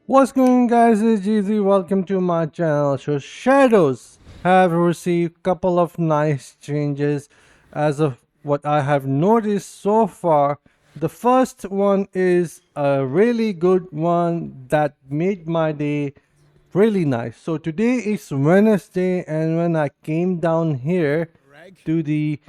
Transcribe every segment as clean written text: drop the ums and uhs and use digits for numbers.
What's going on, guys? It's GZ. Welcome to my channel. So shadows have received couple of nice changes as of what I have noticed so far. The first one is a really good one that made my day really nice. So today is Wednesday, and when I came down here to the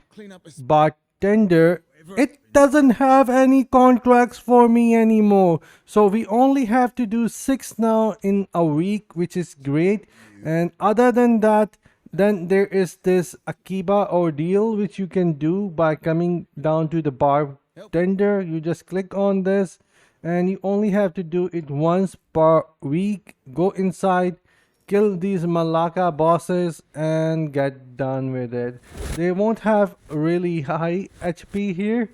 bartender, it doesn't have any contracts for me anymore. So we only have to do 6 now in a week, which is great. And other than that, then there is this Akiba ordeal which you can do by coming down to the bartender. You just click on this and you only have to do it once per week. Go inside, kill these Malaka bosses and get done with it. They won't have really high HP here,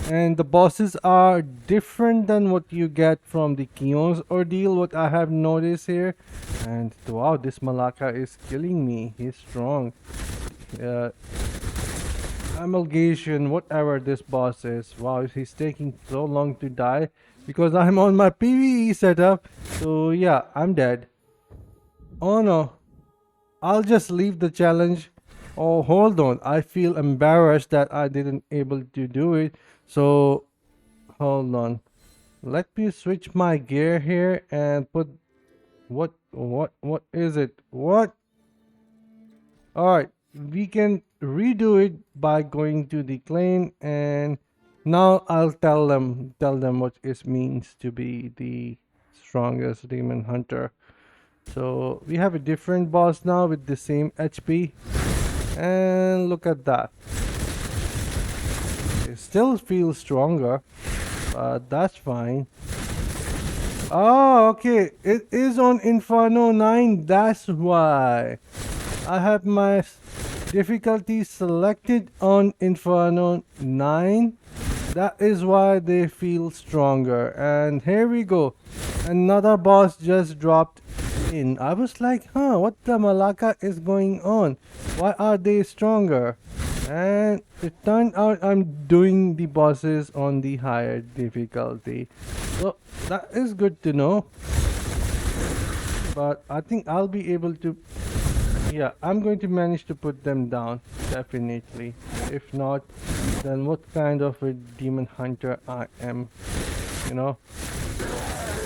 and the bosses are different than what you get from the Kion's ordeal, what I have noticed here. And wow, this Malaka is killing me. He's strong. uh, Amalgation, whatever this boss is. Wow, he's taking so long to die because I'm on my PvE setup. So yeah, I'm dead. Oh no, I'll just leave the challenge. Oh, hold on. I feel embarrassed that I didn't able to do it. So, hold on. Let me switch my gear here and put what is it? What? All right, we can redo it by going to the claim, and now I'll tell them what it means to be the strongest demon hunter. So we have a different boss now with the same HP, and look at that. It still feels stronger, but that's fine. Oh, okay. It is on Inferno 9. That's why I have my difficulty selected on Inferno 9. That is why they feel stronger. And here we go. Another boss just dropped in. I was like, what the Malaka is going on? Why are they stronger? And it turned out I'm doing the bosses on the higher difficulty. So that is good to know. But I think I'll be able to, yeah, I'm going to manage to put them down, definitely. If not, then what kind of a demon hunter I am, you know?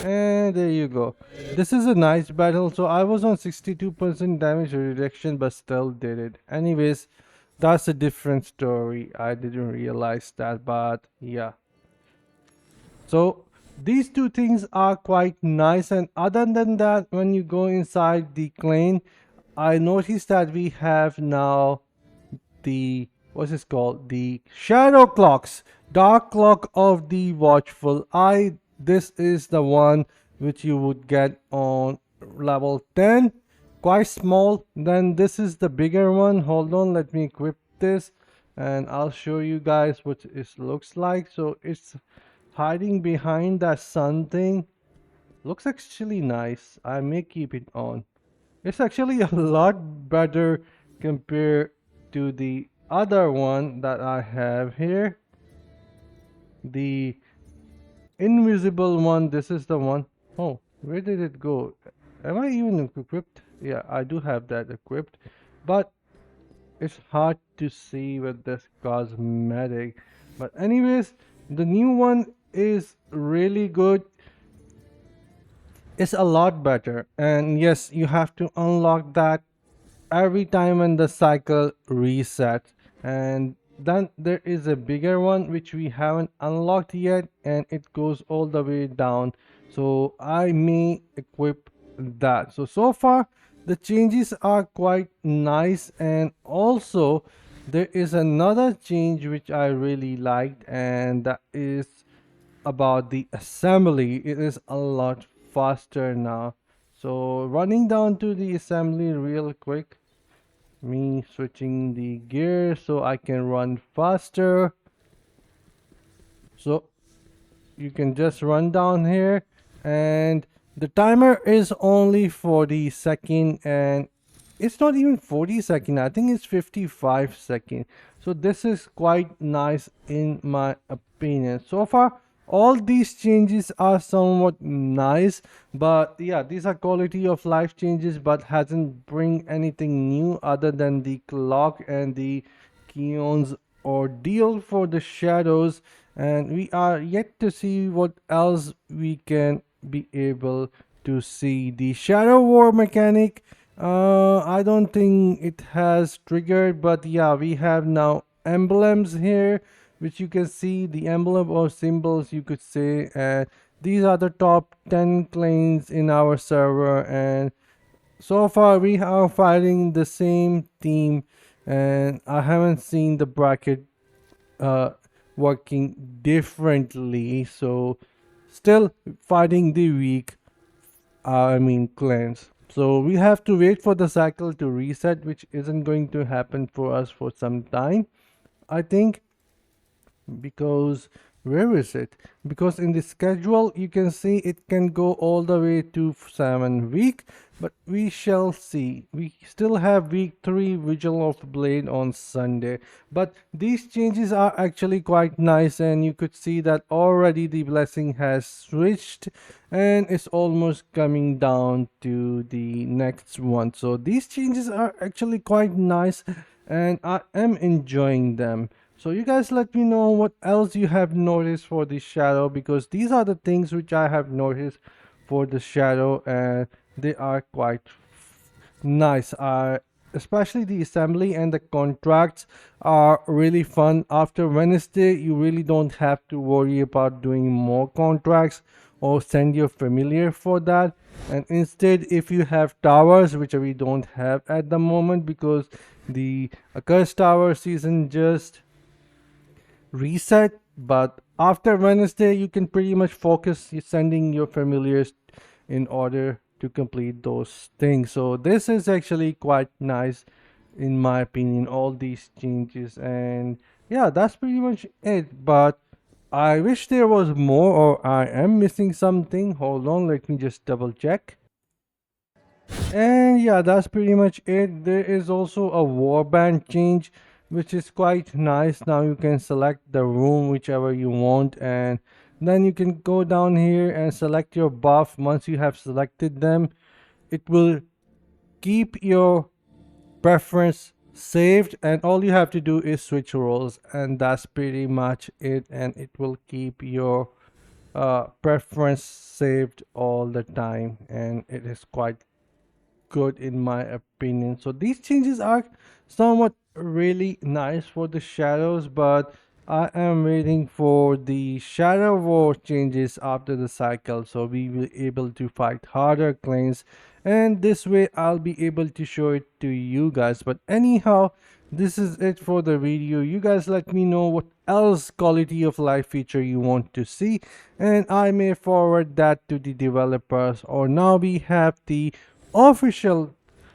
And there you go. This is a nice battle. So I was on 62% damage reduction, but still did it. Anyways, that's a different story. I didn't realize that, but yeah. So these two things are quite nice. And other than that, when you go inside the claim, I noticed that we have now the, what's this called, the shadow clocks, dark clock of the watchful eye. This is the one which you would get on level 10, quite small. Then this is the bigger one. Hold on, let me equip this and I'll show you guys what it looks like. So it's hiding behind that sun thing. Looks actually nice. I may keep it on. It's actually a lot better compared to the other one that I have here. The invisible one. This is the one. Oh, where did it go? Am I even equipped? Yeah, I do have that equipped, but it's hard to see with this cosmetic. But anyways, the new one is really good. It's a lot better, and yes, you have to unlock that every time when the cycle resets. And then there is a bigger one which we haven't unlocked yet, and it goes all the way down. So I may equip that. So far the changes are quite nice. And also there is another change which I really liked, and that is about the assembly. It is a lot faster now. So running down to the assembly real quick, me switching the gear so I can run faster. So you can just run down here, and the timer is only 40 second, and it's not even 40 second. I think it's 55 second. So this is quite nice in my opinion. So far all these changes are somewhat nice, but yeah, these are quality of life changes, but hasn't bring anything new other than the clock and the Keon's ordeal for the shadows, and we are yet to see what else we can be able to see. The shadow war mechanic, I don't think it has triggered, but yeah, we have now emblems here which you can see, the emblem or symbols you could say, and these are the top 10 claims in our server, and so far we are fighting the same team, and I haven't seen the bracket uh, working differently, so still fighting the weak, I mean clans. So we have to wait for the cycle to reset, which isn't going to happen for us for some time, I think, because where is it? Because in the schedule you can see it can go all the way to 7 week, but we shall see. We still have week 3 Vigil of Blade on Sunday, but these changes are actually quite nice, and you could see that already the blessing has switched and it's almost coming down to the next one. So these changes are actually quite nice, and I am enjoying them. So you guys let me know what else you have noticed for the shadow, because these are the things which I have noticed for the shadow, and they are quite nice. Especially the assembly and the contracts are really fun. After Wednesday, you really don't have to worry about doing more contracts or send your familiar for that. And instead, if you have towers, which we don't have at the moment because the Accursed Tower season just reset, but after Wednesday you can pretty much focus sending your familiars in order to complete those things. So this is actually quite nice in my opinion, all these changes, and yeah, that's pretty much it. But I wish there was more, or I am missing something. Hold on, let me just double check. And yeah, that's pretty much it. There is also a warband change, which is quite nice. Now you can select the room whichever you want, and then you can go down here and select your buff. Once you have selected them, it will keep your preference saved, and all you have to do is switch roles, and that's pretty much it, and it will keep your preference saved all the time, and it is quite good in my opinion. So these changes are somewhat really nice for the shadows, but I am waiting for the shadow war changes after the cycle, so we will able to fight harder claims, and this way I'll be able to show it to you guys. But anyhow, this is it for the video. You guys let me know what else quality of life feature you want to see, and I may forward that to the developers. Or now we have the official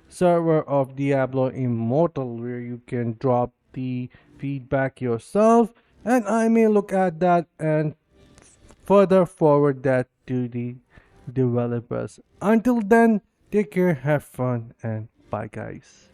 server of Diablo Immortal, where you can drop the feedback yourself, and I may look at that and further forward that to the developers. Until then, take care, have fun, and bye guys.